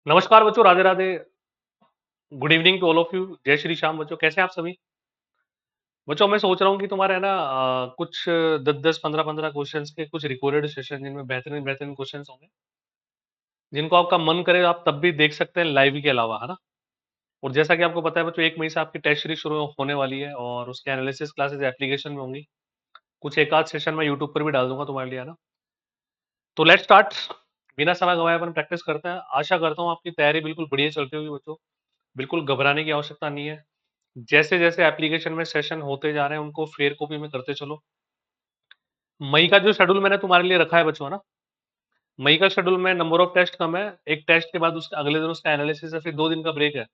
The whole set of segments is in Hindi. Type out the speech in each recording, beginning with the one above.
नमस्कार बच्चों, Radhe Radhe. Good evening to all of you. जय श्री श्याम बच्चों, कैसे हैं आप सभी? बच्चों, मैं सोच रहा हूँ कि तुम्हारे है ना कुछ 10-10 15-15 क्वेश्चंस के कुछ रिकॉर्डेड सेशन जिनमें बेहतरीन बेहतरीन क्वेश्चंस होंगे, जिनको आपका मन करे आप तब भी देख सकते हैं लाइव के अलावा, है ना। और जैसा कि आपको पता है बच्चों, 1 मई से आपकी टेस्ट सीरीज शुरू होने वाली है और उसके एनालिसिस क्लासेस एप्लीकेशन में होंगी। कुछ एक आध सेशन मैं यूट्यूब पर भी डाल दूंगा तुम्हारे लिए, है ना। तो लेट्स स्टार्ट। बिना समय गवाए अपन प्रैक्टिस करते हैं। आशा करता हूँ आपकी तैयारी बिल्कुल बढ़िया चलती होगी बच्चों। बिल्कुल घबराने की आवश्यकता नहीं है। जैसे जैसे एप्लीकेशन में सेशन होते जा रहे हैं उनको फेयर कॉपी में करते चलो। मई का जो शेड्यूल मैंने तुम्हारे लिए रखा है बच्चों, ना, मई का शेड्यूल में नंबर ऑफ टेस्ट कम है। एक टेस्ट के बाद उसके अगले दिन उसका एनालिसिस है, फिर 2 दिन का ब्रेक है,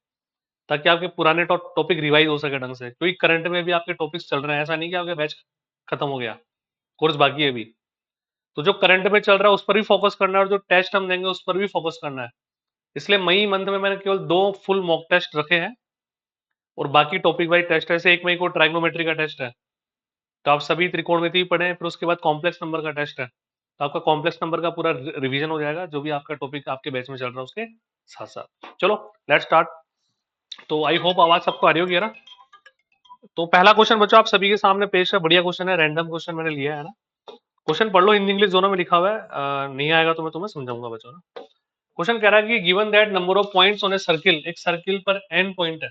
ताकि आपके पुराने टॉपिक रिवाइज हो सके ढंग से, क्योंकि करंट में भी आपके टॉपिक्स चल रहे हैं। ऐसा नहीं कि आपके बैच खत्म हो गया, कोर्स बाकी है अभी। तो जो करंट में चल रहा है उस पर भी फोकस करना है और जो टेस्ट हम देंगे उस पर भी फोकस करना है। इसलिए मई मंथ में मैंने केवल 2 फुल मॉक टेस्ट रखे हैं और बाकी टॉपिक वाइज टेस्ट है। जैसे 1 मई को ट्राइगोनोमेट्री का टेस्ट है, तो आप सभी त्रिकोणमिति पढ़ें। फिर उसके बाद कॉम्प्लेक्स नंबर का टेस्ट है, तो आपका कॉम्प्लेक्स नंबर का पूरा रिवीजन हो जाएगा, जो भी आपका टॉपिक आपके बैच में चल रहा है उसके साथ साथ। चलो लेट्स स्टार्ट। तो आई होप आवाज सबको आ रही होगी, है ना। तो पहला क्वेश्चन बच्चों आप सभी के सामने पेश है। बढ़िया क्वेश्चन है, रैंडम क्वेश्चन मैंने लिया है ना। क्वेश्चन पढ़ लो, हिंदी इंग्लिश दोनों में लिखा हुआ है। नहीं आएगा तो मैं तुम्हें समझाऊंगा बच्चों ना। क्वेश्चन कह रहा है कि given that number of points on a circle, एक सर्किल पर n पॉइंट है।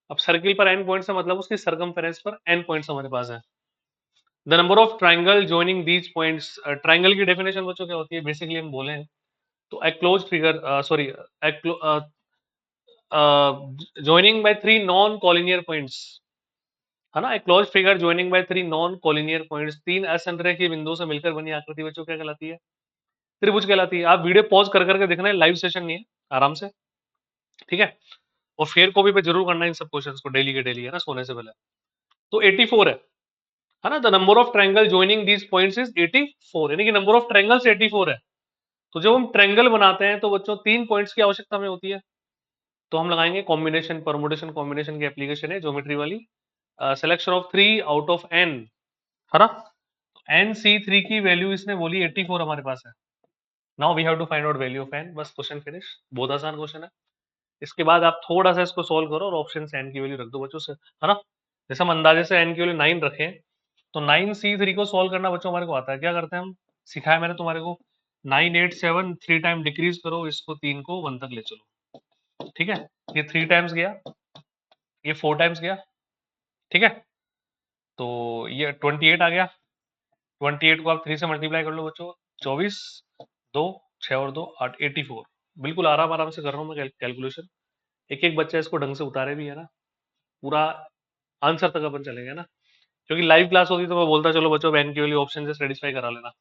अब सर्किल पर n पॉइंट्स है मतलब उसकी सर्कमफेरेंस पर n पॉइंट्स हमारे पास है। The number of triangle joining these points. Triangle की डेफिनेशन बच्चों क्या होती है, बेसिकली हम बोले तो a close figure, sorry, joining by 3 non collinear points, है ना। एक close figure joining by 3 non collinear points, 3 असंरेखीय बिंदुओं से मिलकर बनी आकृति बच्चों क्या कहलाती है? त्रिभुज कहलाती है। आप वीडियो पॉज कर करके देखना है, लाइव सेशन नहीं है, आराम से, ठीक है। और फेयर कॉपी पे जरूर करना है इन सब क्वेश्चंस को, डेली के डेली, है ना, सोने से पहले। तो 84 है ना। The number of triangle joining these points is 84, यानी कि नंबर ऑफ ट्रायंगल्स 84 है। तो जब हम ट्रायंगल बनाते हैं तो बच्चों 3 पॉइंट्स की आवश्यकता हमें होती है। तो हम लगाएंगे कॉम्बिनेशन, परमुटेशन कॉम्बिनेशन की एप्लीकेशन है ज्योमेट्री वाली। Selection of 3 out of n, है ना। n c3 की वैल्यू इसने बोली 84 हमारे पास है। Now we have to find out value of n। बस क्वेश्चन फिनिश। बहुत आसान क्वेश्चन है। इसके बाद आप थोड़ा सा इसको सोल्व करो और ऑप्शन से n की वैल्यू रख दो बच्चों से, है ना। जैसे हम अंदाजे से n की वैल्यू 9 रखें, तो 9c3 को सोल्व करना बच्चों हमारे को आता है। क्या करते हैं हम, सिखाया मैंने तुम्हारे को। 9 8 7 3 टाइम डिक्रीज करो, इसको 3 को 1 तक ले चलो, ठीक है। ये 3 टाइम्स गया, ये 4 टाइम्स गया, ठीक है। तो ये 28 आ गया। 28 को आप 3 से मल्टीप्लाई कर लो बच्चों। 24, 2, 6 और 2 8, 84। बिल्कुल आराम आराम से कर रहा हूँ मैं कैलकुलेशन। एक एक बच्चा इसको ढंग से उतारे भी, है ना। पूरा आंसर तक अपन चलेंगे ना, क्योंकि लाइव क्लास होती तो मैं बोलता चलो बच्चों एन की वैल्यू ऑप्शन से सेटिस्फाई करा लेना।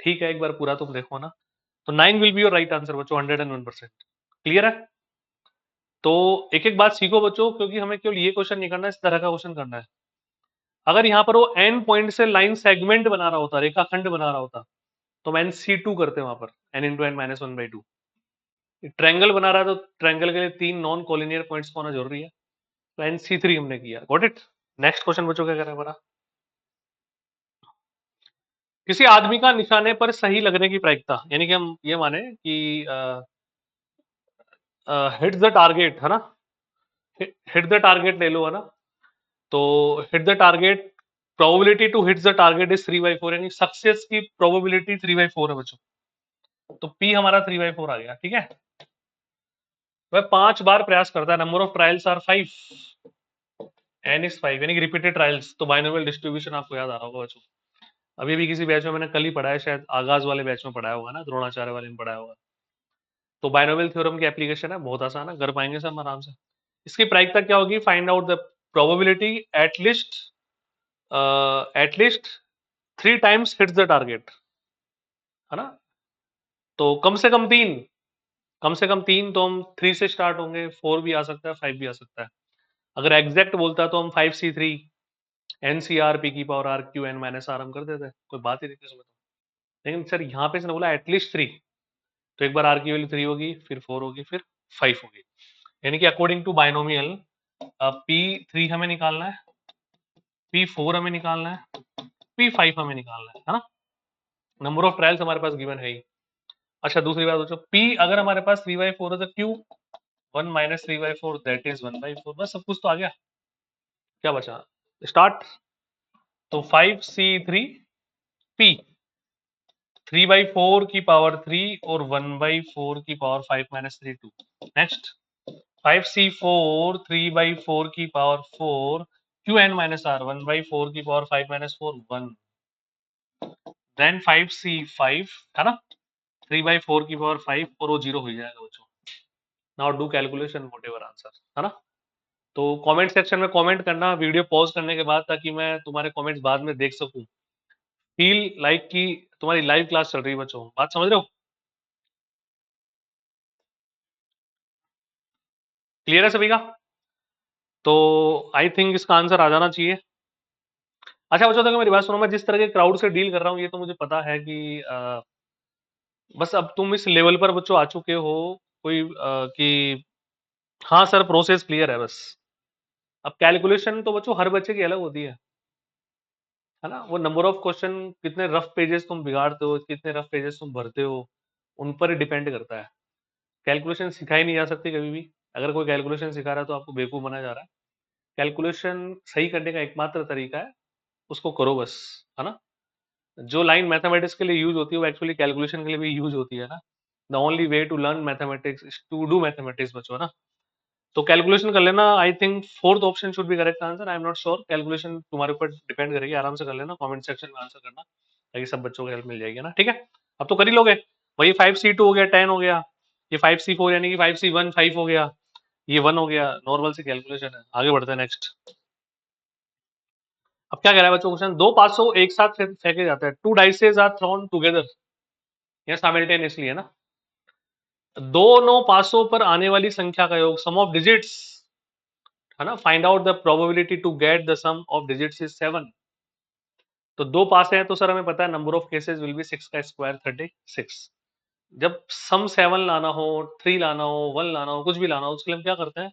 ठीक है, एक बार पूरा तुम देखो ना। तो 9 will be your right answer बच्चों, 101%। क्लियर है। तो एक एक बात सीखो बच्चों, क्योंकि हमें केवल ये क्वेश्चन नहीं करना है, इस तरह का क्वेश्चन करना है। अगर यहाँ पर वो एन पॉइंट से लाइन सेगमेंट बना रहा होता, रेखाखंड बना रहा होता, तो हम NC2 करते हैं वहां पर, n × n - 1/2। ट्रायंगल बना रहा है तो ट्रायंगल के लिए 3 नॉन कॉलिनियर पॉइंट्स होना जरूरी है, तो NC3 हमने किया। Got it. नेक्स्ट क्वेश्चन बच्चों क्या कर रहा है हमारा। किसी आदमी का निशाने पर सही लगने की प्रायिकता, यानी कि हम ये माने कि हिट द टारगेट, है ना। हिट द टारगेट ले लो, है ना। तो hit the target, probability to hit the target is 3/4, यानी सक्सेस की प्रोबेबिलिटी 3/4 है बच्चों। तो पी हमारा 3/4 आ गया, ठीक है। वह 5 बार प्रयास करता है। Number of trials are 5, n is 5, यानी कि रिपीटेड ट्रायल्स। तो बाइनोमियल डिस्ट्रीब्यूशन आपको याद आ रहा होगा बच्चों। अभी भी किसी बैच में मैंने कल ही पढ़ाया, शायद आगाज वाले बैच में पढ़ाया होगा ना, द्रोणाचार्य वाले में पढ़ाया होगा। तो बाइनोमियल थ्योरम की एप्लीकेशन है, बहुत आसान है, कर पाएंगे सब आराम से। इसकी प्रायिकता क्या होगी, find out the probability at least 3 times hits the target, है ना। तो कम से कम 3, कम से कम 3, तो हम 3 से स्टार्ट होंगे, 4 भी आ सकता है, 5 भी आ सकता है। अगर एग्जैक्ट बोलता है तो हम 5C3 NCR P⁻RQ n - R हम कर देते हैं, कोई बात ही नहीं थी उसमें तो। लेकिन सर यहाँ पे इसने बोला एटलीस्ट 3, तो एक बार R की वैल्यू 3 होगी, फिर 4 होगी, फिर 5 होगी। यानी कि अकॉर्डिंग टू बाइनोमियल P3 हमें निकालना है, P4 हमें निकालना है, P5 हमें निकालना है ना। नंबर ऑफ ट्रायल्स हमारे पास गिवन है ही। अच्छा दूसरी बात सोचो, p अगर हमारे पास 3/4 है तो q 1 माइनस 3/4 दैट इज 1/4। बस सब कुछ तो आ गया, क्या बचा, स्टार्ट। तो 5c3p 3/4 की पावर 3 और 1/4 की पावर 5 माइनस 3 2। नेक्स्ट 5c4 3/4 की पावर 4 qn माइनस r 1/4 की पावर 5 माइनस 4 1। देन 5c5 है ना, 3/4 की पावर 5 और वो जीरो हो जाएगा बच्चों। Now do calculation what ever answer, है ना। तो कमेंट सेक्शन में कमेंट करना वीडियो पॉज करने के बाद, ताकि मैं तुम्हारे कमेंट्स बाद में देख सकूं। फील लाइक कि तुम्हारी लाइव क्लास चल रही है बच्चों, बात समझ रहे हो, क्लियर है सभी का। तो आई थिंक इसका आंसर आ जाना चाहिए। अच्छा बच्चों, देखो मेरी बात सुनो, मैं जिस तरह के क्राउड से डील कर रहा हूँ ये तो मुझे पता है कि बस अब तुम इस लेवल पर बच्चों आ चुके हो, कोई कि हाँ सर प्रोसेस क्लियर है बस। अब कैलकुलेशन तो बच्चों हर बच्चे की अलग होती है ना। वो नंबर ऑफ क्वेश्चन, कितने रफ पेजेस तुम बिगाड़ते हो, कितने रफ पेजेस तुम भरते हो, उन पर डिपेंड करता है। कैलकुलेशन सिखाई नहीं जा सकती कभी भी। अगर कोई कैलकुलेशन सिखा रहा है तो आपको बेवकूफ बनाया जा रहा है। कैलकुलेशन सही करने का एकमात्र तरीका है, उसको करो बस, है ना। जो लाइन मैथमेटिक्स के लिए यूज होती है वो एक्चुअली कैलकुलेशन के लिए भी यूज होती है ना। The only way to learn mathematics is to do mathematics बच्चों, ना। तो कैलकुलेशन कर लेना। I think fourth option should be correct answer. I am not sure, calculation तुम्हारे ऊपर डिपेंड करेगी। आराम से कर लेना, कमेंट सेक्शन में आंसर करना, ताकि सब बच्चों को हेल्प मिल जाएगी ना। ठीक है, अब तो कर ही लोगे। वही 5c2 हो गया 10 हो गया, ये 5c4 यानी कि 5c1 5 हो गया, ये 1 हो गया। नॉर्मल सी कैलकुलेशन है। आगे बढ़ते हैं नेक्स्ट। अब क्या कह रहा है बच्चों क्वेश्चन, दो पासों एक साथ फेंके जाते हैं, two dices are thrown together, या साइमल्टेनियसली, है ना। दोनों पासों पर आने वाली संख्या का योग, सम ऑफ डिजिट्स, है ना। Find out the probability to get the sum of digits is 7। तो दो पास हैं तो सर हमें पता है number of cases will be 6 का स्क्वायर 36। जब सम 7 लाना हो, 3 लाना हो, 1 लाना हो, कुछ भी लाना हो, उसके लिए हम क्या करते हैं,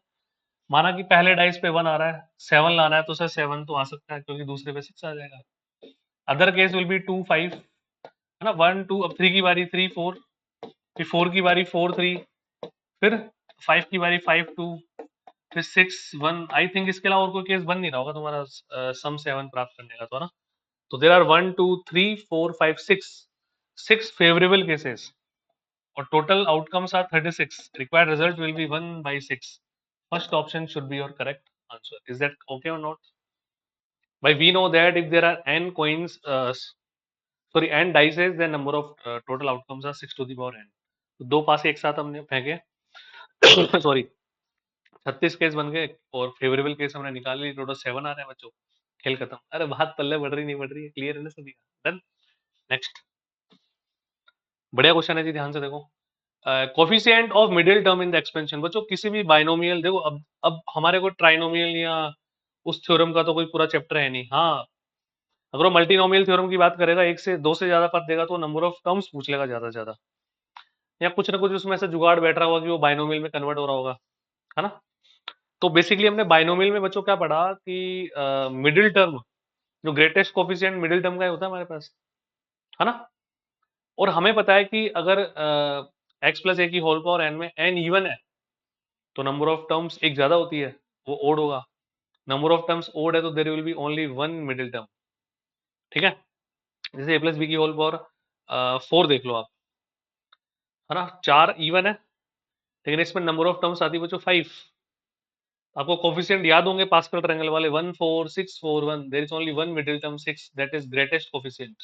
माना कि पहले डाइस पे 1 आ रहा है, 7 लाना है तो सर 7 तो आ सकता है क्योंकि दूसरे पे 6 आ जाएगा। अदर केस विल बी 2 5, है ना। 1 2, अब 3 की बारी 3 4, फिर 4 की बारी 4 3, फिर 5 की बारी 5 2, फिर 6 1। आई थिंक इसके अलावा और कोई केस बन नहीं रहा होगा तुम्हारा सम 7 प्राप्त करने का, तो है ना। तो देर आर 1 2 3 4 5 6 फेवरेबल केसेस, और total outcomes are 36। Required result will be 1/6। First option should be your correct answer. Is that okay और not? By we know that if there are n coins, sorry n dices, then number of total outcomes are 6 to the power n। तो दो पासे एक साथ हमने फेंके सॉरी 36 केस बन गए, और फेवरेबल केस हमने निकाल ली, टोटल 7 आ रहे हैं बच्चों। खेल खत्म। अरे बात पल्ले बढ़ रही नहीं बढ़ रही है, क्लियर है ना सभी का। डन। नेक्स्ट, बढ़िया क्वेश्चन है जी, ध्यान से देखो। Coefficient of middle term in the expansion, बच्चों किसी भी बाइनोमियल, देखो अब हमारे को ट्राइनोमियल या उस थ्योरम का तो कोई पूरा चैप्टर है नहीं। हाँ, अगर वो मल्टीनोमियल थ्योरम की बात करेगा, एक से दो से ज्यादा पद देगा तो नंबर ऑफ टर्म्स पूछ लेगा ज्यादा से ज्यादा, या कुछ ना कुछ उसमें से जुगाड़ बैठ रहा होगा कि वो बाइनोमियल में कन्वर्ट हो रहा होगा, है ना। तो बेसिकली हमने बाइनोमियल में बच्चों क्या पढ़ा कि मिडिल टर्म, जो ग्रेटेस्ट कोफिशिएंट मिडिल टर्म का ही होता है हमारे पास, है ना। और हमें पता है कि अगर एक्स प्लस ए की होल पावर एन में एन इवन है तो नंबर ऑफ टर्म्स एक ज्यादा होती है, वो ओड होगा। नंबर ऑफ टर्म्स ओड है तो there will be only one middle term. ठीक है, जैसे ए प्लस बी की होल पावर 4 देख लो आप, है ना। 4 इवन है, लेकिन इसमें नंबर ऑफ टर्म्स आती है बच्चों 5। आपको कोफिशिएंट याद होंगे पास्कल ट्रायंगल वाले, 1 4 6 4 1। There is only one middle term 6, that is greatest coefficient.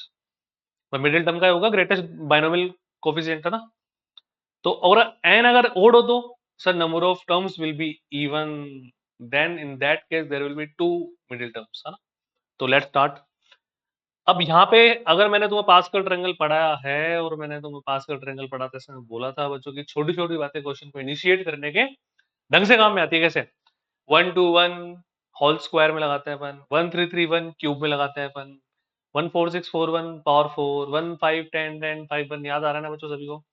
पर मिडिल टर्म का होगा ग्रेटेस्ट बाइनोमियल कोफिशिएंट, है ना। तो और एन अगर ओड हो तो sir number of terms will be even, then in that case there will be two middle terms, है ना। तो लेट्स स्टार्ट। अब यहाँ पे अगर मैंने तुम्हें पास्कल ट्रायंगल पढ़ाया है, और मैंने तुम्हें पास्कल ट्रायंगल पढ़ाते समय बोला था बच्चों की छोटी छोटी बातें क्वेश्चन को इनिशिएट करने के ढंग से काम में आती है। कैसे? 1 2 1 होल स्क्वायर में लगाते हैं अपन, 1 3 3 1 क्यूब में लगाते हैं अपन, 1 4 6 4 1 पावर 4, 1 5 10 10 5 1। याद आ रहा है ना बच्चों सभी को?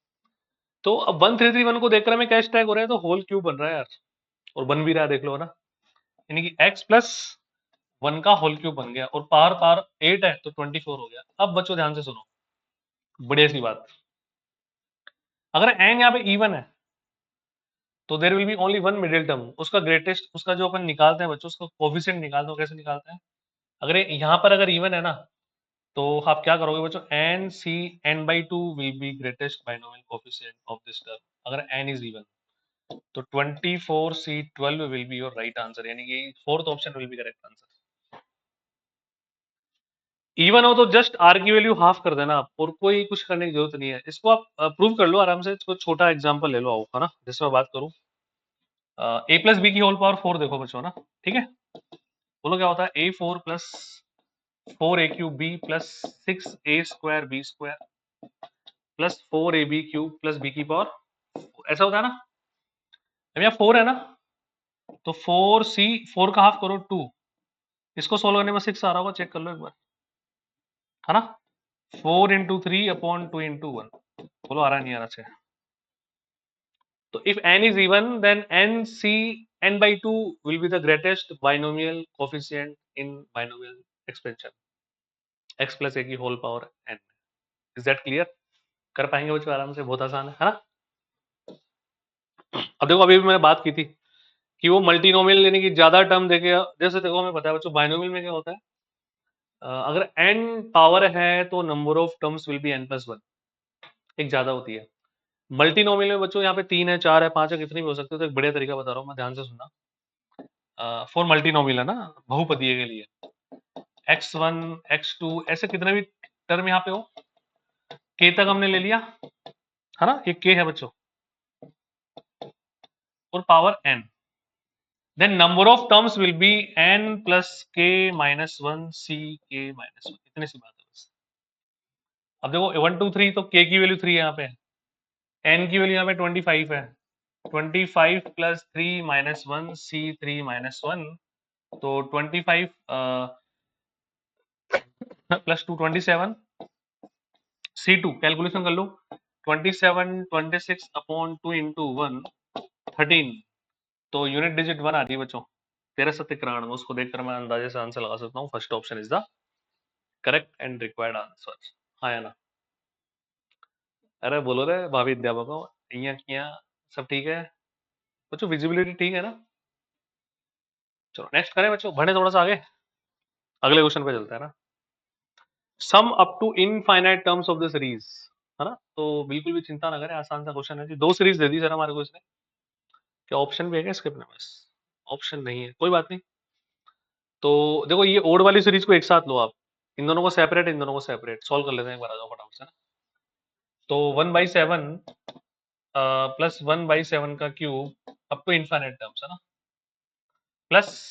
तो अब 1 3 3 1 को देखकर हमें क्या स्ट्राइक हो रहा है, तो होल क्यूब बन रहा है यार, और बन भी रहा है, देख लो ना। यानी कि x प्लस 1 का होल क्यूब बन गया, और पावर पावर 8 है तो 24 हो गया। अब बच्चों ध्यान से सुनो, बढ़िया सी बात। अगर n यहाँ पे इवन है तो there will be only one middle term, उसका ग्रेटेस्ट, उसका जो अपन निकालते हैं बच्चों, उसका कोफिशिएंट निकालते हैं, कैसे निकालते हैं? अगर यहाँ पर अगर इवन है ना, तो आप क्या करोगे बच्चों, n c n/2 will be greatest binomial coefficient of this term अगर n इज इवन। तो 24c12 will be your right answer, यानी कि fourth option will be correct answer. Even हो तो जस्ट आर की वैल्यू हाफ कर देना आप, और कोई कुछ करने की जरूरत नहीं है। इसको आप प्रूव कर लो आराम से, इसको छोटा एग्जांपल ले लो आओ, है ना, जिसमें बात करूं। a प्लस बी की होल पावर 4 देखो बच्चों ना, ठीक है, बोलो क्या होता है, a4 plus 4a³ b plus 6a² b² plus 4ab cube plus b की पावर, ऐसा होता है ना। अब यहाँ 4 है ना, तो 4c, 4 का हाफ करो 2, इसको सोल्व करने में 6 आ रहा होगा, चेक कर लो एक बार, है ना। 4 into 3/2 into 1, बोलो आ रहा नहीं आ रहा है। तो if n is even, then n/2 will be the greatest binomial coefficient in binomial expansion, x plus a की whole power n। Is that clear? कर पाएंगे बच्चों आराम से, बहुत आसान है ना। अब देखो अभी भी मैंने बात की थी कि वो मल्टीनोमियल यानी कि ज्यादा टर्म देके, जैसे देखो हमें पता है बच्चों बाइनोमियल में क्या होता है, अगर n पावर है तो number of terms will B n+1, एक ज्यादा होती है। मल्टीनोमियल में बच्चों यहाँ पे 3 है, 4 है, 5 है, कितनी भी हो सकती है। तो एक बढ़िया तरीका बता रहा हूँ मैं, ध्यान से सुनना। फॉर मल्टीनोमियल है ना, बहुपदीय के लिए x1 x2 ऐसे कितने भी टर्म यहाँ पे हो, k तक हमने ले लिया, है ना, ये k है बच्चों, और power n, then number of terms will be n plus k-1 c k-1, इतनी सी बात है बस। अब देखो 1 2 3, तो k की वैल्यू 3 है यहाँ पे, n की वैल्यू यहाँ पे 25 है, 25 प्लस 3-1 c 3-1, तो 25 प्लस 2 27, C2 कैलकुलेशन कर लो, 27 26/2 into 1 13, तो यूनिट डिजिट 1 आती है बच्चों, 13 में, उसको देखकर मैं अंदाजे से आंसर लगा सकता हूँ, first option is the correct and required answer. हाँ या ना? अरे बोलो रे भाभी अध्यापक हो, यहाँ किया, सब ठीक है बच्चों, विजिबिलिटी ठीक है ना? चलो नेक्स्ट करें बच्चों, बढ़े थोड़ा सा आगे, अगले क्वेश्चन पे चलते हैं ना। Sum up to infinite terms of the series, है ना, तो बिल्कुल भी चिंता ना करें, आसान सा क्वेश्चन है जी। दो सीरीज दे दी सर हमारे को इसने, क्या ऑप्शन भी है क्या इसके अपने पास? ऑप्शन नहीं है, कोई बात नहीं। तो देखो ये ओड वाली सीरीज को एक साथ लो आप, इन दोनों को सेपरेट, इन दोनों को सेपरेट, सॉल्व कर लेते हैं एक बार, आ जाओ फटाफट से ना। तो 1/7 प्लस 1/7 का cube up to infinite terms, है ना, प्लस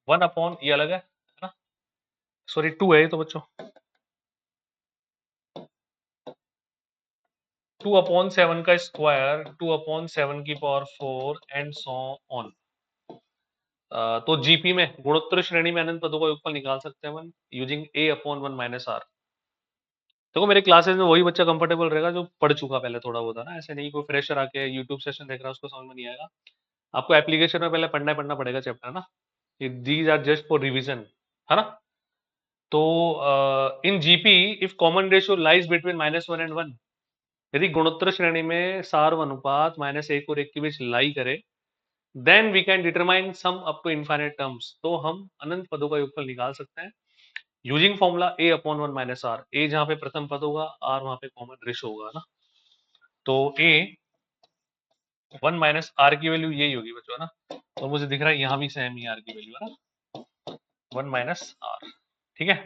1 अपॉन, ये अलग है ना, सॉरी 2 है ये तो बच्चों, 2/7 का स्क्वायर, 2/7 की पावर 4 एंड सो ऑन। तो जीपी में गुणोत्तर श्रेणी में अनंत पदों का योगफल निकाल सकते हैं अपन यूजिंग a/1 - r। देखो मेरे क्लासेस में वही बच्चा कंफर्टेबल रहेगा जो पढ़ चुका पहले थोड़ा बहुत, है ना, ऐसे नहीं कोई फ्रेशर आके यूट्यूब सेशन देख रहा है उसको समझ में नहीं आएगा। आपको एप्लीकेशन में पहले पढ़ना पड़ेगा चैप्टर ना, these are just for revision, है ना। तो in GP if common ratio lies between -1 and 1, यदि गुणोत्तर श्रेणी में सार्व अनुपात -1 और 1 के बीच लाई करे, then we can determine sum up to infinite terms, तो हम अनंत पदों का योगफल निकाल सकते हैं using formula a/1 - r। a जहां पे प्रथम पद होगा, r वहां पे कॉमन रेशियो होगा ना, तो a 1 - r की वैल्यू यही होगी बच्चों, है ना। और मुझे दिख रहा है यहाँ भी सेम ही r की वैल्यू है ना, 1 - r, ठीक है।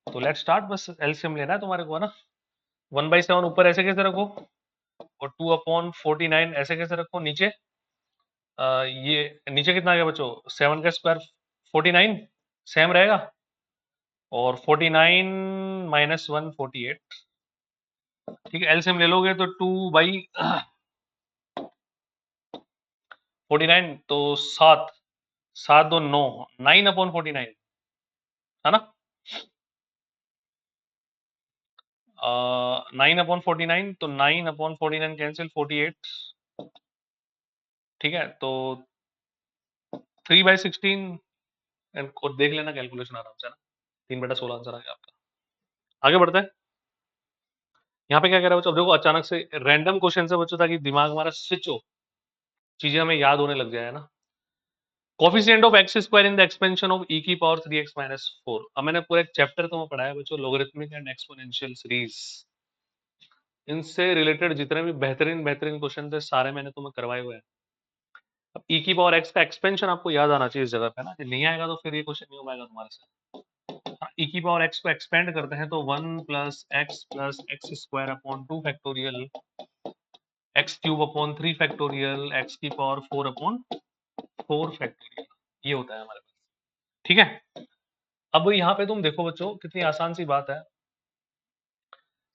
तो लेट्स स्टार्ट, बस एलसीएम लेना है तुम्हारे को, है ना। 1/7 ऊपर ऐसे कैसे रखो, और 2/49 ऐसे कैसे रखो नीचे, ये नीचे कितना आ गया बच्चों, 7 का स्क्वायर 49 सेम रहेगा, और 49 - 1 48, ठीक है। एलसीएम ले लोगे तो 2/49, तो 7 7 2 9, 9/49, है ना। 9/49, तो 9/49 कैंसिल, 48, ठीक है। तो 3/16, और देख लेना कैलकुलेशन आराम से ना, 3/16 आंसर आ गया आपका। आगे बढ़ते हैं। यहाँ पे क्या कह रहा है बच्चों, अब देखो अचानक से रैंडम क्वेश्चन से बच्चों, ताकि दिमाग हमारा स्विच हो, चीजें हमें याद होने लग जाए ना। Coefficient of x square in the expansion of e की पावर 3x माइनस 4। अब मैंने पूरा एक चैप्टर तुम्हें पढ़ाया बच्चों, लोगरिथमिक एंड एक्सपोनेंशियल सीरीज। इनसे रिलेटेड जितने भी बेहतरीन बेहतरीन क्वेश्चन थे सारे मैंने तुम्हें करवाए हुए हैं। अब ई की पावर एक्स का एक्सपेंशन आपको याद आना चाहिए इस जगह पे ना, नहीं आएगा तो फिर ये क्वेश्चन नहीं हो पाएगा तुम्हारे से। ई की पावर एक्स को एक्सपेंड करते हैं तो 1 plus x square upon 2 factorial, x cube upon 3 factorial, x की पावर 4 अपॉन 4 फैक्टोरियल, ये होता है हमारे पास। ठीक है, अब यहाँ पे तुम देखो बच्चों कितनी आसान सी बात है।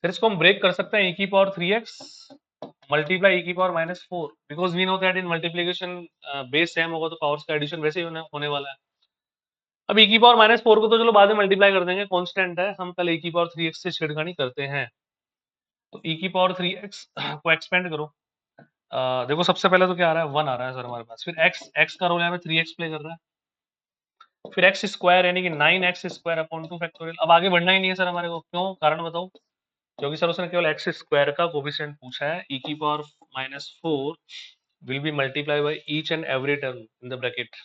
फिर इसको हम ब्रेक कर सकते हैं, e की पावर 3x मल्टीप्लाई e की पावर minus 4, because we know that in multiplication base same होगा तो पावर्स का एडिशन वैसे ही होने वाला है। अब e की पावर माइनस 4 को तो चलो बाद में मल्टीप्लाई कर देंगे, कांस्टेंट है, हम पहले e की पावर 3x से छेड़खानी करते हैं। तो e की पावर 3x को एक्सपेंड करो। देखो सबसे पहले तो क्या आ रहा है, 1 आ रहा है सर हमारे पास, फिर x का रोल यहाँ पे 3x प्ले कर रहा है, फिर एक्स स्क्वायर यानी कि 9x स्क्वायर अपॉन 2 फैक्टोरियल। अब आगे बढ़ना ही नहीं है सर हमारे को, क्यों, कारण बताओ। क्योंकि सर उसने केवल एक्स स्क्वायर का कोफिशिएंट पूछा है, e की पावर minus 4 will be multiply by each and every term in the bracket.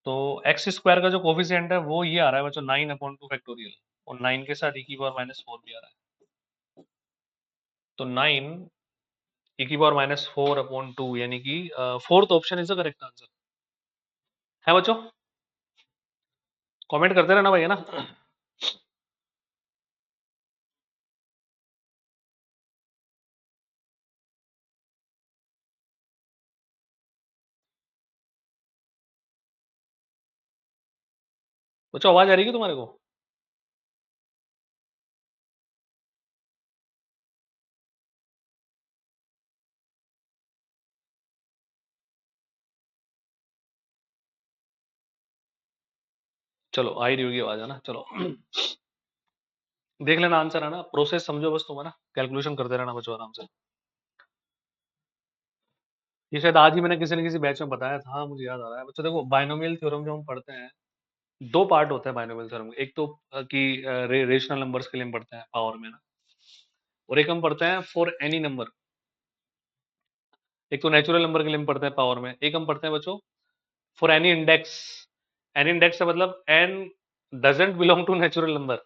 तो एक्स स्क्वायर का जो कोफिशिएंट है वो ये आ रहा है बच्चों 9 अपॉन 2 फैक्टोरियल, और 9 के साथ e की पावर माइनस 4 भी आ रहा है, तो 9 e की पावर माइनस 4 अपॉन 2 यानी कि fourth option is the correct answer है बच्चों। कमेंट करते रहना भाई, है ना। बच्चों आवाज आ रही है तुम्हारे को? चलो आ ही रही होगी आवाज, है ना, चलो। देख लेना आंसर, है ना, प्रोसेस समझो बस तुम, है ना, कैलकुलेशन करते रहना बच्चों आराम से। ये शायद आज ही मैंने किसी न किसी बैच में बताया था, मुझे याद आ रहा है बच्चों। देखो बाइनोमियल थ्योरम जो हम पढ़ते हैं, दो पार्ट होता है बाइनोमियल थ्योरम के। एक तो कि रेशनल नंबर्स के लिए हम पढ़ते हैं पावर में ना, और एक हम पढ़ते हैं फॉर एनी नंबर। एक तो नेचुरल नंबर के लिए हम पढ़ते हैं पावर में, एक हम पढ़ते हैं बच्चों for any index. Any index का मतलब n doesn't belong to natural number.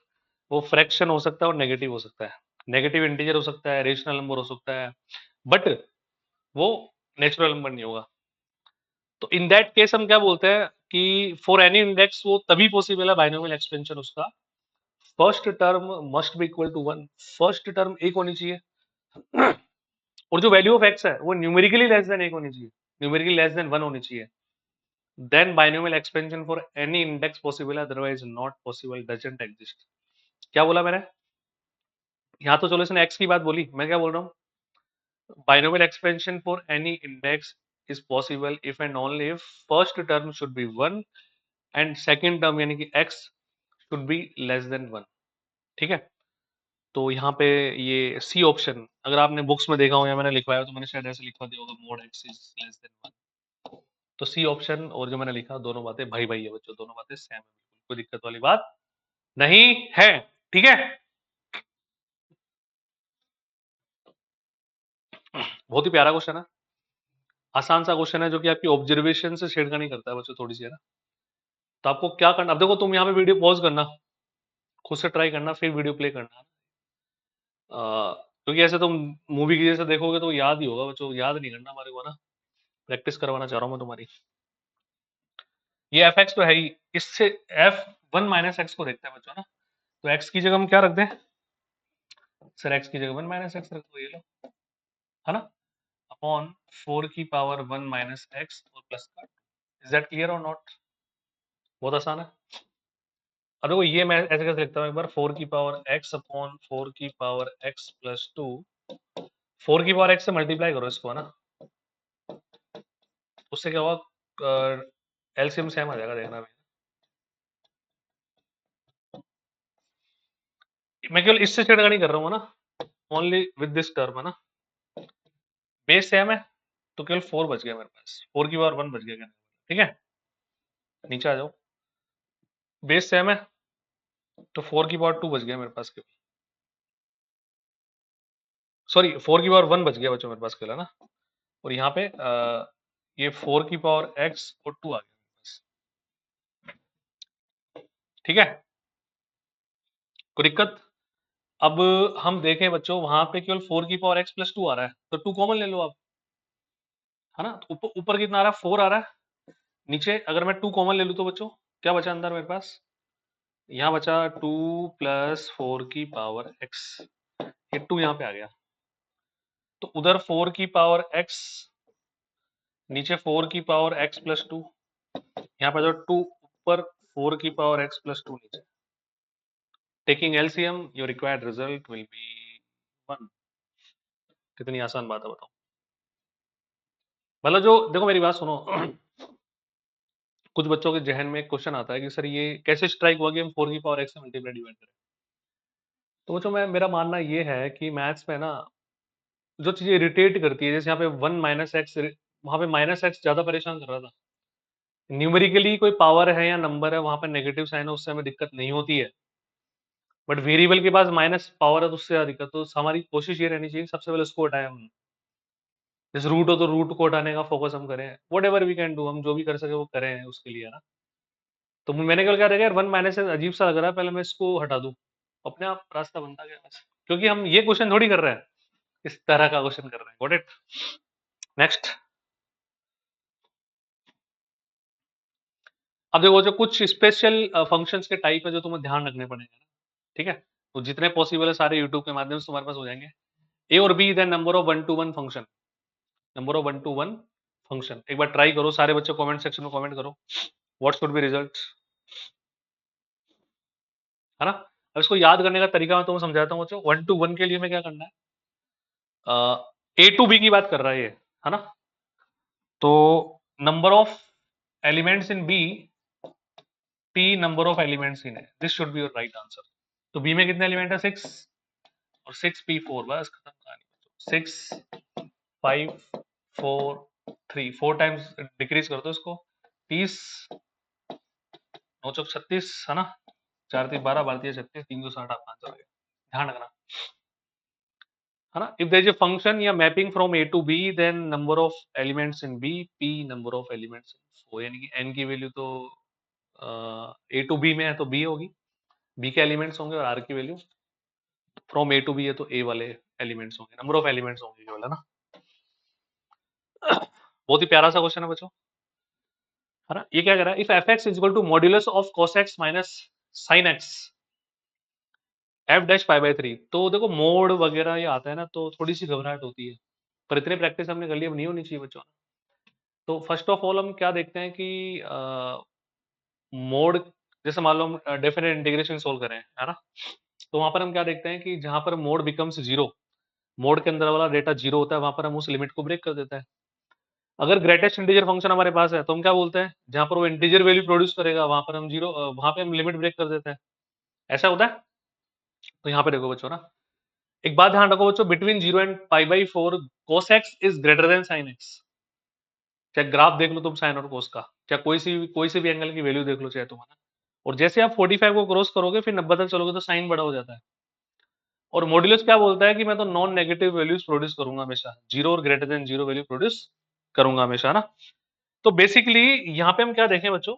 वो फ्रैक्शन हो सकता है और नेगेटिव हो सकता है, नेगेटिव इंटीजर हो सकता है, रेशनल नंबर हो सकता है, बट वो नेचुरल नंबर नहीं होगा। तो इन दैट केस हम क्या बोलते हैं कि फॉर एनी इंडेक्स वो तभी पॉसिबल है बाइनोमियल एक्सपेंशन उसका, first term must be equal to 1, first term एक होनी चाहिए, और जो वैल्यू ऑफ एक्स है वो न्यूमेरिकली लेस देन एक होनी चाहिए, न्यूमेरिकली लेस देन 1 होनी चाहिए। Then binomial expansion for any index possible है, otherwise not possible, doesn't exist. क्या बोला मैंने यहाँ, तो चलो इसने एक्स की बात बोली, मैं क्या बोल रहा हूँ, binomial expansion for any index is possible if and only if first term should be 1 and second term यानी कि x should be less than 1। ठीक है, तो यहाँ पे ये सी ऑप्शन, अगर आपने बुक्स में देखा हो या मैंने लिखवाया हो तो मैंने शायद ऐसे लिखवा दिया होगा, mode x is less than 1। तो सी ऑप्शन और जो मैंने लिखा दोनों बातें भाई भाई है बच्चों, दोनों बातें सेम है, कोई दिक्कत वाली बात नहीं है। ठीक है, बहुत ही प्यारा क्वेश्चन है, आसान सा क्वेश्चन है, जो कि आपकी ऑब्जर्वेशन से छेड़खानी करता है बच्चों थोड़ी सी, है ना। तो आपको क्या करना, अब देखो तुम यहाँ पे वीडियो पॉज करना, खुद से ट्राई करना, फिर वीडियो प्ले करना। क्योंकि ऐसे तुम मूवी की जैसे देखोगे तो याद ही होगा बच्चों, याद नहीं करना हमारे को ना, प्रैक्टिस करवाना चाह रहा हूँ मैं तुम्हारी। ये एफ एक्स तो है ही, इससे एफ वन माइनस एक्स को देखते हैं बच्चों ना, तो एक्स की जगह हम क्या रख दें, सर एक्स की जगह वन माइनस एक्स रख दो, ये लो, है ना, अपॉन 4 की पावर 1 माइनस एक्स और प्लस का। इज दैट क्लियर और नॉट? बहुत आसान है। अब देखो ये मैं ऐसे कैसे लिखता हूँ एक बार, 4 की पावर एक्स अपॉन 4 की पावर एक्स प्लस 2, 4 की पावर एक्स से मल्टीप्लाई करो इसको, है ना, उससे क्या होगा, एलसीएम सेम आ जाएगा, देखना मैं केवल इससे छेड़खानी कर रहा हूँ ना, ओनली विद दिस टर्म, है ना, बेस सेम है तो केवल 4 बच गया मेरे पास, 4 की पावर 1 बच गया, ठीक है, नीचे आ जाओ, बेस सेम है तो 4 की पावर 2 बच गया मेरे पास केवल। सॉरी 4 की पावर 1 बच गया बच्चों मेरे पास केवल, है ना। और यहाँ पे ये 4 की पावर x और 2 आ गया, ठीक है, कोई दिक्कत। अब हम देखें बच्चों, वहां पे केवल 4 की पावर x प्लस 2 आ रहा है, तो 2 कॉमन ले लो आप, है ना। तो ऊपर कितना आ रहा है, 4 आ रहा है, नीचे अगर मैं 2 कॉमन ले लूं तो बच्चों क्या बचा अंदर मेरे पास, यहाँ बचा 2 प्लस 4 की पावर x, ये 2 यहाँ पे आ गया, तो उधर 4 की पावर x, नीचे 4 की पावर x प्लस 2, यहाँ पे जो 2 ऊपर 4 की पावर x प्लस 2 नीचे, taking LCM your required result will B 1। कितनी आसान बात है बताओ। मतलब जो देखो मेरी बात सुनो, कुछ बच्चों के जहन में क्वेश्चन आता है कि सर ये कैसे स्ट्राइक हुआ कि हम 4 की पावर x से मल्टीप्लाई डिवाइड करें। तो बच्चों मैं मेरा मानना ये है कि मैथ्स में ना जो चीजें इरिटेट करती है, जैसे यहाँ पे 1 माइनस एक्स, वहां पे माइनस एक्स ज्यादा परेशान कर रहा था। न्यूमेरिकली कोई पावर है या नंबर है, वहां पर नेगेटिव साइन है, उससे हमें दिक्कत नहीं होती है, बट वेरिएबल के पास माइनस पावर है तो उससे ज्यादा दिक्कत। तो हमारी कोशिश ये रहनी चाहिए सबसे पहले उसको हटाएं हम, जैसे रूट हो तो रूट को हटाने का फोकस हम करें, whatever we can do, हम जो भी कर सके वो करें उसके लिए, है ना। तो मैंने कल क्या रहेगा यार, 1 माइनस अजीब सा लग रहा है, पहले मैं इसको हटा दूं, अपने आप रास्ता बनता गया बस, क्योंकि हम ये क्वेश्चन थोड़ी कर रहे हैं, इस तरह का क्वेश्चन कर रहे हैं। Got it. नेक्स्ट। अब देखो जो कुछ स्पेशल फंक्शंस के टाइप है जो तुम्हें ध्यान रखने पड़ेंगे, ठीक है। तो जितने पॉसिबल है सारे यूट्यूब के माध्यम से तुम्हारे पास हो जाएंगे। ए और b then number of 1 to 1 function, number of 1 to 1 function, एक बार ट्राई करो सारे बच्चे, कमेंट सेक्शन में कमेंट करो व्हाट शुड बी रिजल्ट, है ना। अब इसको याद करने का तरीका मैं तुम्हें समझाता हूँ बच्चों। 1 to 1 के लिए मैं क्या करना है, ए टू बी की बात कर रहा है ये, है ना। तो number of elements in B, P number of elements in है, this should be your right answer. तो बी में कितने एलिमेंट है, 6, और 6p4, बस खत्म कहानी। 6 5 4 3, 4 टाइम्स डिक्रीज कर दो इसको, 30, 9 चौक 36, है ना, 4 3 12, 12 36, 360 आपका आंसर आ गया। ध्यान रखना, है ना। If there is a function या mapping from A to B, then number of elements in B, P number of elements in O, यानी कि एन की वैल्यू तो ए टू बी में है तो बी होगी, बी के एलिमेंट्स होंगे, और आर की value from A to b है तो ए वाले एलिमेंट्स होंगे, नंबर ऑफ एलिमेंट्स होंगे केवल, है ना। बहुत ही प्यारा सा क्वेश्चन है बच्चों, है ना। ये क्या कह रहा है, if f x is equal to modulus of cos x minus sine x f dash pi by 3, तो देखो मोड वगैरह ये आता है ना तो थोड़ी सी घबराहट होती है, पर इतनी प्रैक्टिस हमने कर ली, अब नहीं होनी चाहिए बच्चों। तो फर्स्ट ऑफ ऑल हम क्या देखते हैं कि मोड, जैसे मान लो हम डेफिनेट इंटीग्रेशन सोल्व करें, है ना, तो वहां पर हम क्या देखते हैं कि जहां पर मोड बिकम्स जीरो, मोड के अंदर वाला डेटा जीरो होता है, वहां पर हम उस लिमिट को ब्रेक कर देते हैं। अगर ग्रेटेस्ट इंटीजर फंक्शन हमारे पास है तो हम क्या बोलते हैं, जहां पर वो इंटीजर वैल्यू प्रोड्यूस करेगा वहां पर हम जीरो, वहां पे हम लिमिट ब्रेक कर देते हैं, ऐसा होता है। तो यहाँ पे देखो बच्चों ना, एक बात ध्यान रखो बच्चों, between 0 and π/4 cos x is greater than sin x। चाहे ग्राफ देख लो तुम साइन और कोस का, चाहे कोई सी भी एंगल की वैल्यू देख लो चाहे तुम, है ना। और जैसे आप 45 को क्रॉस करोगे फिर 90 तक चलोगे तो साइन बड़ा हो जाता है। और मॉड्यूलस क्या बोलता है कि मैं तो नॉन नेगेटिव वैल्यूज प्रोड्यूस करूंगा हमेशा, जीरो और greater than zero value produce करूंगा हमेशा, है ना। तो बेसिकली यहाँ पे हम क्या देखें बच्चों,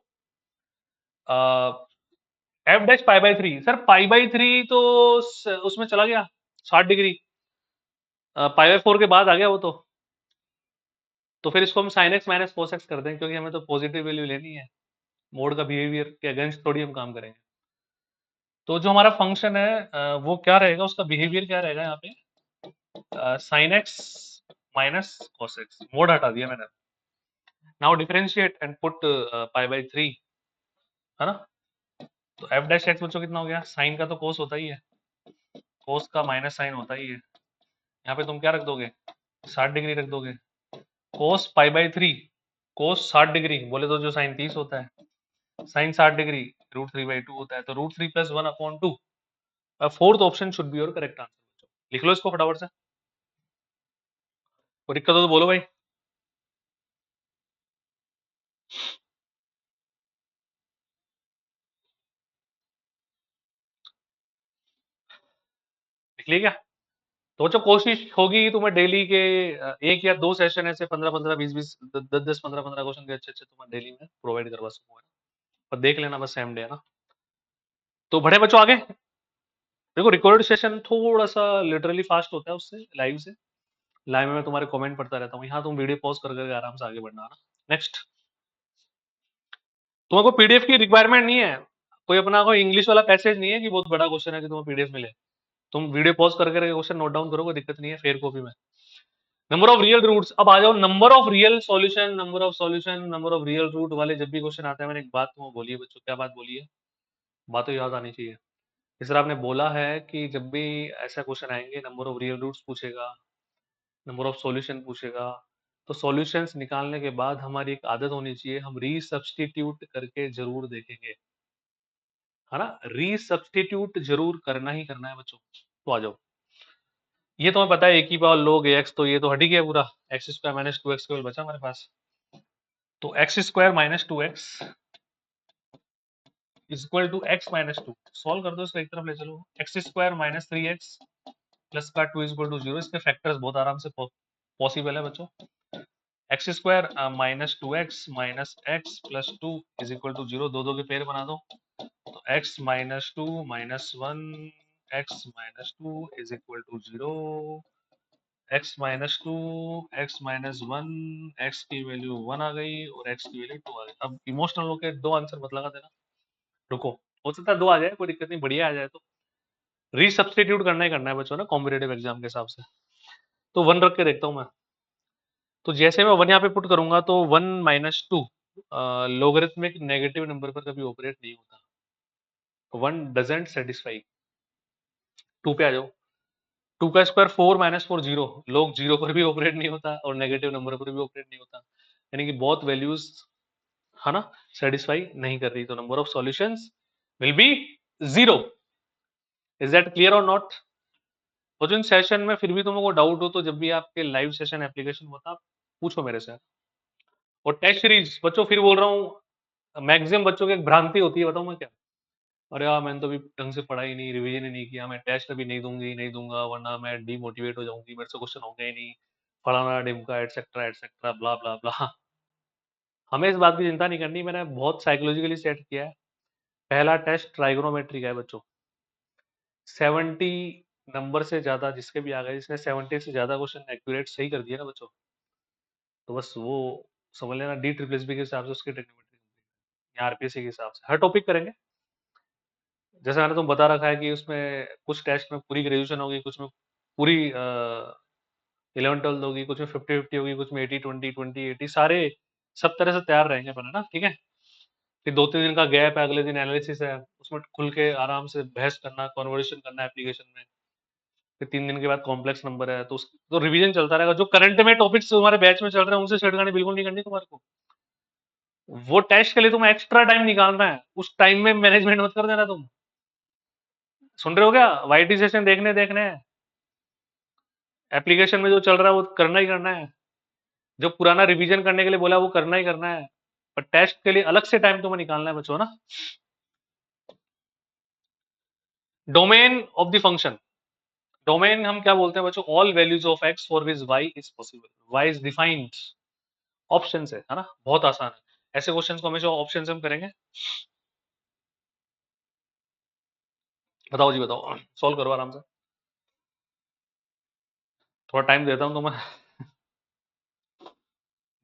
एफ डैश π/3, सर π/3 तो उसमें चला गया 60 डिग्री, π/4 के बाद आ गया वो तो फिर इसको हम sin x minus cos x कर दें, क्योंकि हमें तो पॉजिटिव वैल्यू लेनी है, मोड का बिहेवियर के अगेंस्ट थोड़ी हम काम करेंगे। तो जो हमारा फंक्शन है वो क्या रहेगा, उसका बिहेवियर क्या रहेगा यहाँ पे, sin x minus cos x, mode हटा दिया मैंने। नाउ डिफरेंशिएट एंड पुट π/3, है ना। तो f डैश x बच्चों कितना हो गया, साइन का तो कोस होता ही है, कोस का माइनस साइन होता ही है, यहाँ पे तुम क्या रख दोगे, 60 डिग्री रख दोगे, कोस π/3, कोस 60 डिग्री बोले तो जो साइन 30 होता है, साइन 60 डिग्री √3/2 होता है, तो √3 + 1/2। Fourth option should be your correct answer. लिख लो इसको फटाफट से, कोई दिक्कत हो तो बोलो भाई। लिख लिया क्या, तो बच्चों कोशिश होगी तुम्हें डेली के 1 या 2 सेशन ऐसे 15-15, 20-20, 10-10, 15-15 क्वेश्चन के अच्छे-अच्छे तुम्हें डेली में प्रोवाइड करवा सकूंगा। पर देख लेना बस सेम डे है ना। तो बढ़े बच्चों आगे। देखो रिकॉर्ड सेशन थोड़ा सा लिटरली फास्ट होता है उससे, लाइव में मैं तुम्हारे कमेंट पढ़ता रहता हूँ, यहाँ तुम वीडियो पॉज कर करके आराम से आगे बढ़ना है ना। नेक्स्ट, तुमको पीडीएफ की रिक्वायरमेंट नहीं है, कोई अपना कोई इंग्लिश वाला पैसेज नहीं है कि बहुत बड़ा क्वेश्चन है कि तुम्हें पीडीएफ मिले। तुम वीडियो पॉज कर करके क्वेश्चन नोट डाउन करो, कोई दिक्कत नहीं है, फेयर कॉपी में। नंबर ऑफ रियल रूट्स, अब आ जाओ number of real solution, number of real root वाले जब भी क्वेश्चन आते हैं, मैंने एक बात तुम्हें बोली है बच्चों, क्या बात बोली है, बात तो याद आनी चाहिए। इस तरह आपने बोला है कि जब भी ऐसा क्वेश्चन आएंगे नंबर ऑफ रियल रूट्स पूछेगा, नंबर ऑफ सॉल्यूशन पूछेगा, तो सॉल्यूशंस निकालने के बाद हमारी एक आदत होनी चाहिए, हम रीसब्स्टिट्यूट करके जरूर देखेंगे, है ना। रीसब्स्टिट्यूट जरूर करना ही करना है बच्चों। तो आ जाओ, ये तुम्हें पता है एक ही पावर लोग एक्स, तो ये तो हट ही गया पूरा, एक्स स्क्वायर माइनस 2x केवल बचा हमारे पास। तो x square minus 2x is equal to x minus 2, solve कर दो इसको, एक तरफ ले चलो। X square minus 3x plus का 2 इज इक्वल टू 0, इसके फैक्टर्स बहुत आराम से पॉसिबल है बच्चों। X square minus 2x minus x plus 2 is equal to 0, दो दो के पेयर बना दो, तो x minus 2 minus 1 x minus 2 is equal to 0, x minus 2 x minus 1, x की वैल्यू 1 आ गई और x की वैल्यू 2 आ गई। अब इमोशनल होकर दो आंसर मत लगा देना, रुको, हो सकता है दो आ जाए, कोई दिक्कत नहीं, बढ़िया आ जाए तो रीसब्स्टिट्यूट करना ही करना है बच्चों ना, कॉम्पिटेटिव एग्जाम के हिसाब से। तो 1 रख के देखता हूँ मैं, तो जैसे मैं 1 यहाँ पे पुट करूंगा तो 1 माइनस 2 लोगरिथमिक नेगेटिव नंबर पर कभी ऑपरेट नहीं होता, 1 डजेंट सेटिस्फाई। 2 पे आ जाओ, 2 का स्क्वायर 4 माइनस 4 जीरो, लोग जीरो पर भी ऑपरेट नहीं होता और नेगेटिव नंबर पर भी ऑपरेट नहीं होता, यानी कि बहुत वैल्यूज, है ना, सेटिस्फाई नहीं कर रही, तो number of solutions will be 0। Is that clear और नॉट। और जो इन सेशन में फिर भी तुमको डाउट हो तो जब भी आपके लाइव सेशन एप्लीकेशन होता, आप पूछो मेरे से। और टेस्ट सीरीज बच्चों, फिर बोल रहा हूँ, मैक्सिमम बच्चों की एक भ्रांति होती है, बताऊँ मैं क्या, अरे यार मैंने तो अभी ढंग से पढ़ा ही नहीं, रिवीजन ही नहीं किया, मैं टेस्ट अभी नहीं दूंगी, नहीं दूंगा वरना मैं डीमोटिवेट हो जाऊंगी, मेरे से क्वेश्चन होंगे ही नहीं, फलाना डिमका एटसेट्रा एटसेट्रा ब्ला ब्ला ब्ला। हमें इस बात की चिंता नहीं करनी, मैंने बहुत साइकोलॉजिकली सेट किया है। पहला टेस्ट ट्राइगोनोमेट्री का है बच्चों, 70 नंबर से ज्यादा जिसके भी आ गए, जिसने 70 से ज्यादा क्वेश्चन एक्यूरेट सही कर दिया ना बच्चों, तो बस वो समझ लेना डी ट्रिपल एस बी के हिसाब से उसकी ट्रिग्नोमेट्री या आरपीएससी के हिसाब से हर टॉपिक करेंगे। जैसे मैंने तुम बता रखा है कि उसमें कुछ टेस्ट में पूरी ग्रेजुएशन होगी, कुछ में पूरी 11 12 होगी, कुछ में 50-50 होगी, कुछ में 80-20 20-80, सारे सब तरह से तैयार रहेंगे अपन, है ना, ठीक है। फिर 2-3 दिन का गैप है, अगले दिन एनालिसिस है, उसमें खुल के आराम से बहस करना, कॉन्वर्सेशन करना एप्लीकेशन में। फिर 3 दिन के बाद कॉम्प्लेक्स नंबर है, तो रिवीजन चलता रहेगा। जो करंट में टॉपिक्स तुम्हारे बैच में चल रहे हैं उनसे छेड़खानी बिल्कुल नहीं करनी तुम्हारे को। वो टेस्ट के लिए तुम्हें एक्स्ट्रा टाइम निकालना है, उस टाइम में मैनेजमेंट मत कर देना तुम। सुन रहे हो क्या, वाईटी सेशन देखने देखने हैं, एप्लीकेशन में जो चल रहा है वो करना ही करना है, जो पुराना रिवीजन करने के लिए बोला वो करना ही करना है, पर टेस्ट के लिए अलग से टाइम तुम्हें निकालना है बच्चों ना। Domain of the function, domain हम क्या बोलते हैं बच्चों, all values of x for which y is possible, y is defined, option है ना, बहुत आसान है। ऐसे क्वेश्चन को हमेशा ऑप्शन से हम करेंगे। बताओ जी बताओ, सॉल्व करो आराम से, थोड़ा टाइम देता हूँ तो मैं,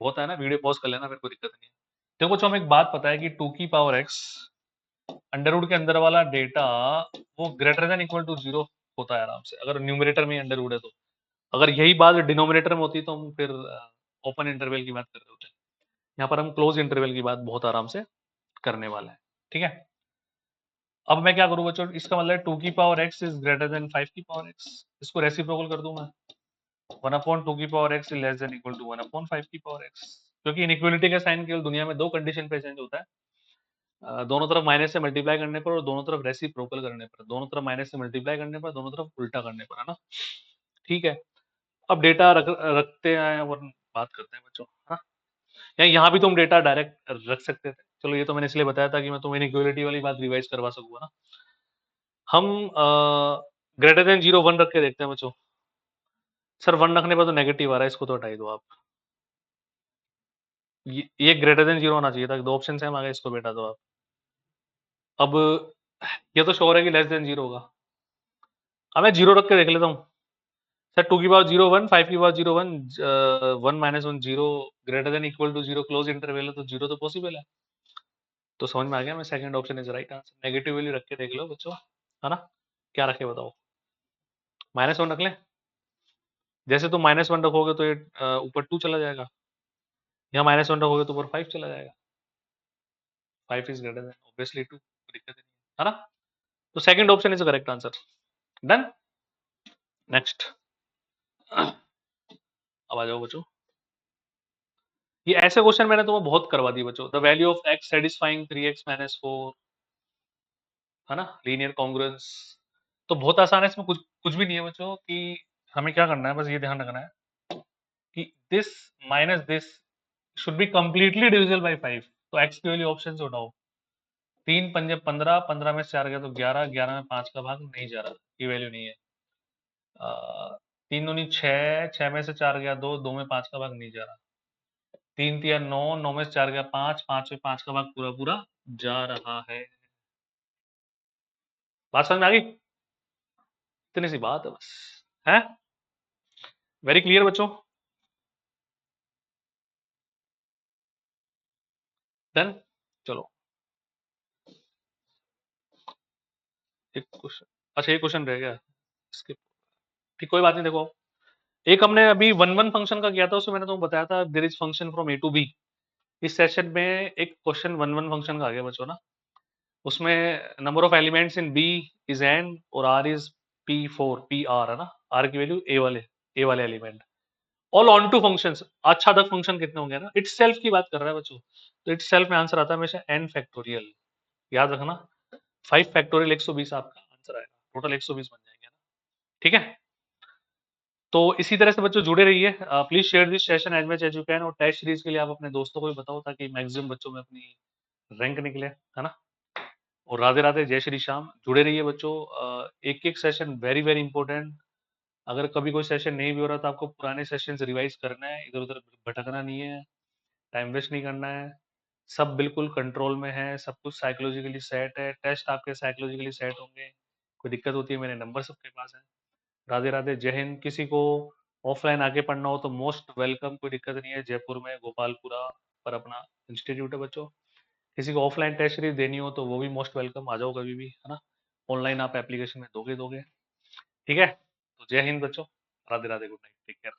बहुत है ना, वीडियो पॉज कर लेना, फिर कोई दिक्कत नहीं है। देखो बच्चों, हमें एक बात पता है कि 2 की पावर x अंडर रूट के अंदर वाला डेटा वो ग्रेटर देन इक्वल टू 0 होता है आराम से, अगर न्यूमरेटर में अंडर रूट है तो। अगर यही बात डिनोमिनेटर में होती तो हम फिर ओपन इंटरवल की बात कर रहे होते। यहाँ पर हम क्लोज इंटरवल की बात बहुत आराम से करने वाले हैं, ठीक है। अब मैं क्या करूँ बच्चों, इसका मतलब 2 की power x is greater than 5 की पावर x, इसको रेसिप्रोकल कर दूं मैं, 1/2 की power x is less than equal to 1/5 की पावर x, क्योंकि इनइक्वालिटी का साइन केवल दुनिया में दो कंडीशन पे चेंज होता है, दोनों तरफ माइनस से मल्टीप्लाई करने पर और दोनों तरफ रेसिप्रोकल करने पर, दोनों तरफ माइनस से मल्टीप्लाई करने पर, दोनों तरफ उल्टा करने पर, है ना, ठीक है। अब डेटा रखते हैं और बात करते हैं बच्चों, हाँ। या यहाँ भी तुम डेटा डायरेक्ट रख सकते थे, चलो ये तो मैंने इसलिए बताया था कि मैं तुम्हें इनइक्वालिटी वाली बात रिवाइज करवा सकूंगा ना। हम ग्रेटर देन 0 1 रख के देखते हैं बच्चों, सर 1 रखने पर तो नेगेटिव आ रहा है, इसको तो हटाई दो आप। ये ग्रेटर देन 0 होना चाहिए था, 2 ऑप्शन सेम आ गए, इसको बेटा दो आप। अब ये तो श्योर है कि लेस देन 0 होगा। अब मैं 0 रख के देख लेता हूँ। सर 2 की पावर 0 1, 5 की power 0 1, 1 - 1 0, greater than equal to 0 close interval है, तो 0 तो पॉसिबल है। तो समझ में आ गया, मैं second option is right answer. Negative value रख के देख लो बच्चों, है ना। क्या रखे बताओ? -1 रख लें? जैसे तुम -1 रखोगे तो ये ऊपर 2 चला जाएगा, यहाँ -1 रखोगे तो ऊपर 5 चला जाएगा। 5 इज ग्रेटर देन ऑब्वियसली 2, दिक्कत नहीं है ना। तो second option is correct answer. Done. Next. अब आ जाओ बच्चों, ये ऐसे क्वेश्चन मैंने तुम्हें बहुत करवा दिए बच्चों। The value of x satisfying 3x - 4, है ना, लीनियर कॉन्ग्रुएंस। तो बहुत आसान है, इसमें कुछ कुछ भी नहीं है बच्चों, कि हमें क्या करना है, बस ये ध्यान रखना है कि this minus this should be completely divisible by 5। तो x की वैल्यू ऑप्शन से उठाओ। 3 पंजे 15, 15 में से 4 गया तो 11, 11 में 5 का भाग नहीं जा रहा, ये वैल्यू नहीं है। 3 दूनी 6, 6 में से 4 गया 2, 2 में 5 का भाग नहीं जा रहा। 3 तिया 9, 9 में से 4 गया 5, 5 में 5 का भाग पूरा पूरा जा रहा है। बात समझ में आ गई? इतनी सी बात है बस, है। वेरी क्लियर बच्चों? डन। चलो एक क्वेश्चन, अच्छा एक क्वेश्चन रह गया, स्किप। ठीक, कोई बात नहीं। देखो, एक हमने अभी वन वन फंक्शन का किया था, उसमें मैंने तुमको बताया था there is function from A to b. इस सेशन में एक क्वेश्चन वन वन फंक्शन का आ गया बच्चों ना। उसमें number of elements in B is n और R is P4, P R है ना। आर की वैल्यू ए वाले element. All onto function, अच्छा तक फंक्शन कितने होंगे ना, इट्स सेल्फ की बात कर रहा है बच्चों। तो इट्स सेल्फ में आंसर आता है हमेशा n फैक्टोरियल। याद रखना, 5 फैक्टोरियल 120 आपका आंसर आएगा, टोटल 120 बन जाएंगे ना। ठीक है। तो इसी तरह से बच्चों जुड़े रहिए। Please share this session as much as you can, और टेस्ट सीरीज के लिए आप अपने दोस्तों को भी बताओ, ताकि मैक्सिमम बच्चों में अपनी रैंक निकले, है ना। और राधे राधे, जय श्री श्याम। जुड़े रहिए बच्चों, एक एक सेशन वेरी वेरी इंपॉर्टेंट। अगर कभी कोई सेशन नहीं भी हो रहा तो आपको पुराने सेशंस रिवाइज करना है, इधर उधर भटकना नहीं है, टाइम वेस्ट नहीं करना है। सब बिल्कुल कंट्रोल में है, सब कुछ साइकोलॉजिकली सेट है, टेस्ट आपके साइकोलॉजिकली सेट होंगे। कोई दिक्कत होती है, मेरे नंबर सबके पास है। राधे राधे, जय हिंद। किसी को ऑफलाइन आके पढ़ना हो तो मोस्ट वेलकम, कोई दिक्कत नहीं है। जयपुर में गोपालपुरा पर अपना इंस्टीट्यूट है बच्चों। किसी को ऑफलाइन टेस्ट सीरीज देनी हो तो वो भी मोस्ट वेलकम, आ जाओ कभी भी, है ना। ऑनलाइन आप एप्लीकेशन में दोगे दोगे। ठीक है। तो जय हिंद बच्चों, Radhe Radhe, good night, take care.